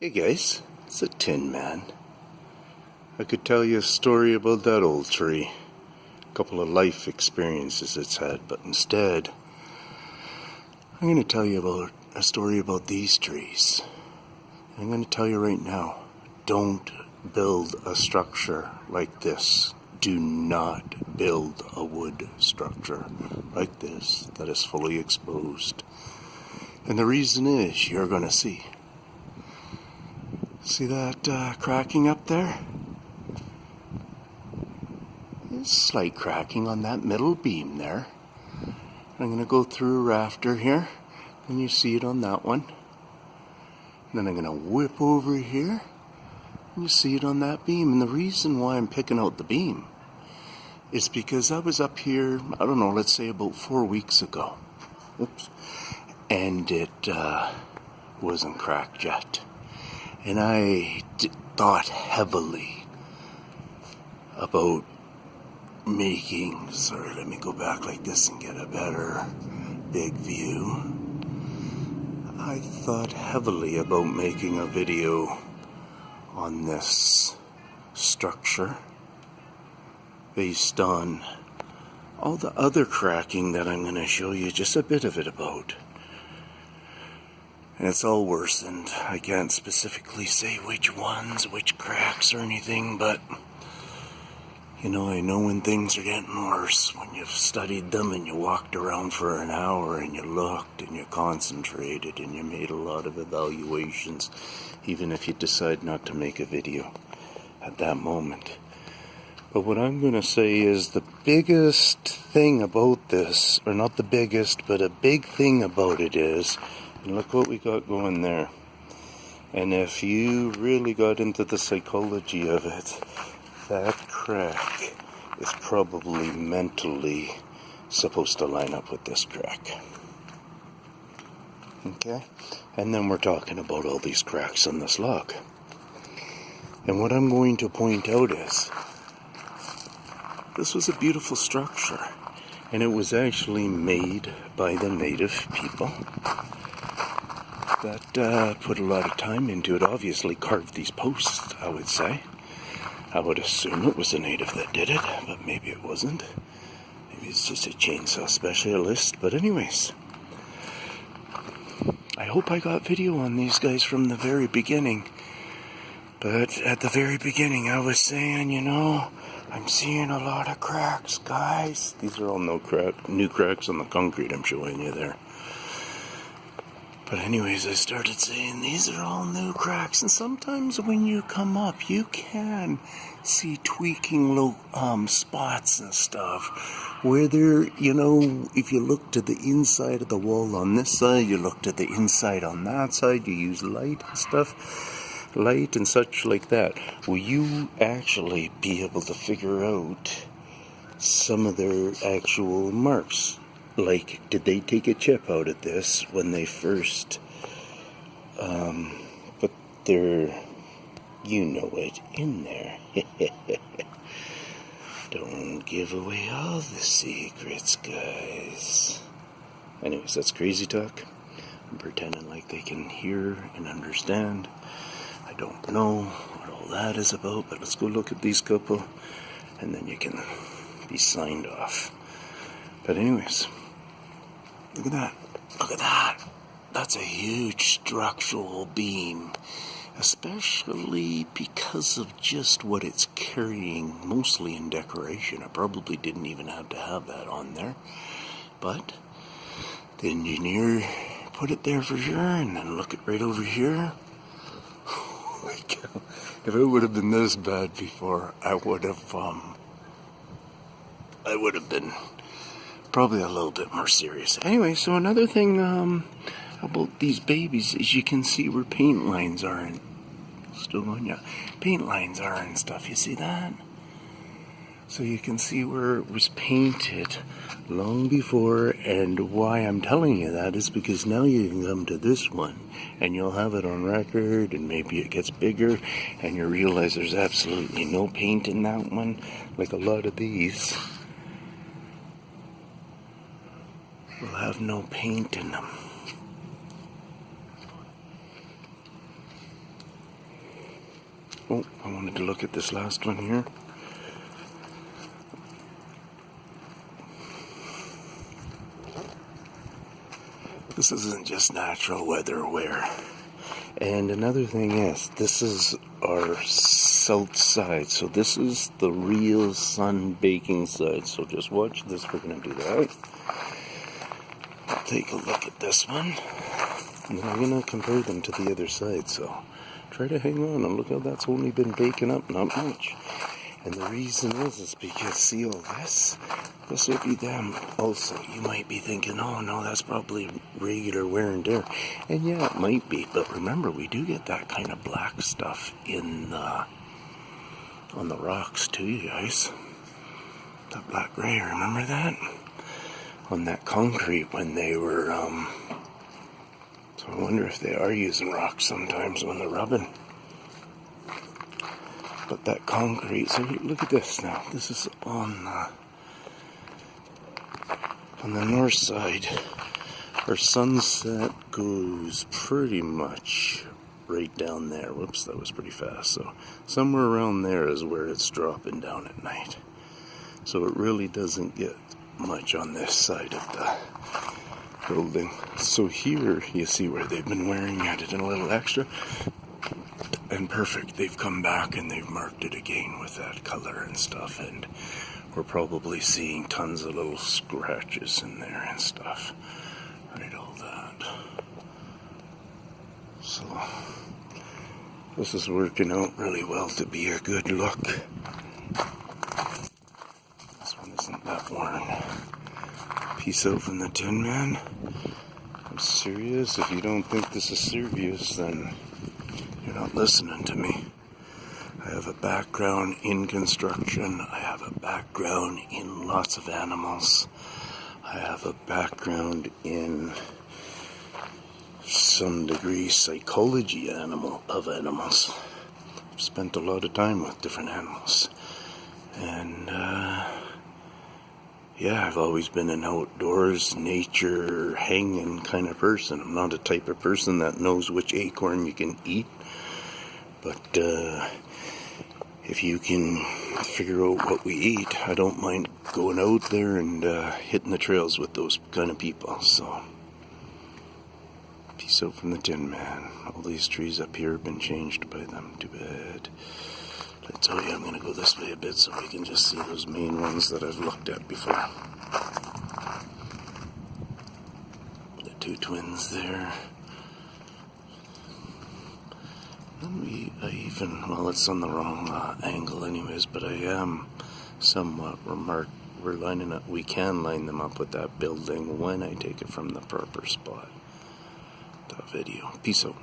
Hey guys, it's a Tinman. I could tell you a story about that old tree. A couple of life experiences it's had, but instead, I'm going to tell you about a story about these trees. I'm going to tell you right now, don't build a structure like this. Do not build a wood structure like this that is fully exposed. And the reason is, you're going to see. See that cracking up there? There's slight cracking on that middle beam there. I'm going to go through a rafter here, and you see it on that one. And then I'm going to whip over here, and you see it on that beam. And the reason why I'm picking out the beam is because I was up here, I don't know, let's say about 4 weeks ago. Oops. And it wasn't cracked yet. And I thought heavily about making, sorry, let me go back like this and get a better big view. I thought heavily about making a video on this structure based on all the other cracking that I'm going to show you just a bit of it about. And it's all worsened. I can't specifically say which ones, which cracks or anything, but I know when things are getting worse, when you've studied them and you walked around for an hour and you looked and you concentrated and you made a lot of evaluations, even if you decide not to make a video at that moment. But what I'm going to say is the biggest thing about this, or not the biggest, but a big thing about it is, and look what we got going there. And if you really got into the psychology of it, that crack is probably mentally supposed to line up with this crack. Okay? And then we're talking about all these cracks on this log. And what I'm going to point out is, this was a beautiful structure. And it was actually made by the native people that put a lot of time into it. Obviously carved these posts, I would say. I would assume it was a native that did it, but maybe it wasn't. Maybe it's just a chainsaw specialist. But anyways, I hope I got video on these guys from the very beginning. But at the very beginning I was saying, I'm seeing a lot of cracks, guys. These are all new cracks on the concrete I'm showing you there. But anyways, I started saying these are all new cracks, and sometimes when you come up, you can see tweaking low spots and stuff where they're, if you look to the inside of the wall on this side, you look to the inside on that side, you use light and stuff, light and such like that. Will you actually be able to figure out some of their actual marks? Like, did they take a chip out of this when they first put their, it in there? Don't give away all the secrets, guys. Anyways, that's crazy talk. I'm pretending like they can hear and understand. I don't know what all that is about, but let's go look at these couple, and then you can be signed off. But anyways, look at that. Look at that. That's a huge structural beam, especially because of just what it's carrying, mostly in decoration. I probably didn't even have to have that on there, but the engineer put it there for sure. And then look at right over here. If it would have been this bad before, I would have been probably a little bit more serious. Anyway, so another thing about these babies is you can see where paint lines are. Still going, yeah. Paint lines are and stuff. You see that? So you can see where it was painted long before. And why I'm telling you that is because now you can come to this one and you'll have it on record, and maybe it gets bigger and you realize there's absolutely no paint in that one, like a lot of these will have no paint in them. Oh, I wanted to look at this last one here. This isn't just natural weather wear. And another thing is, this is our south side. So this is the real sun baking side. So just watch this. We're going to do that. I'll take a look at this one. And then I'm going to compare them to the other side. So try to hang on and look how that's only been baking up, not much. And the reason is because see all this? This would be them also. You might be thinking, oh no, that's probably regular wear and tear. And yeah, it might be. But remember, we do get that kind of black stuff in on the rocks too, you guys. That black gray, remember that? On that concrete when they were, so I wonder if they are using rocks sometimes when they're rubbing. But that concrete, so look at this now. This is on the north side. Our sunset goes pretty much right down there. Whoops, that was pretty fast. So somewhere around there is where it's dropping down at night. So it really doesn't get much on this side of the building. So here you see where they've been wearing it a little extra. And perfect, they've come back and they've marked it again with that color and stuff, and we're probably seeing tons of little scratches in there and stuff. Right, all that. So, this is working out really well to be a good look. This one isn't that worn. Peace out from the Tinman. I'm serious. If you don't think this is serious, then you're not listening to me. I have a background in construction. I have a background in lots of animals. I have a background in some degree psychology of animals. I've spent a lot of time with different animals. And yeah, I've always been an outdoors, nature, hanging kind of person. I'm not a type of person that knows which acorn you can eat. But if you can figure out what we eat, I don't mind going out there and hitting the trails with those kind of people. So, peace out from the Tinman. All these trees up here have been changed by them. Too bad. I tell you, I'm going to go this way a bit so we can just see those main ones that I've looked at before. The two twins there. Well, it's on the wrong angle anyways, but I am somewhat we can line them up with that building when I take it from the proper spot. That video. Peace out.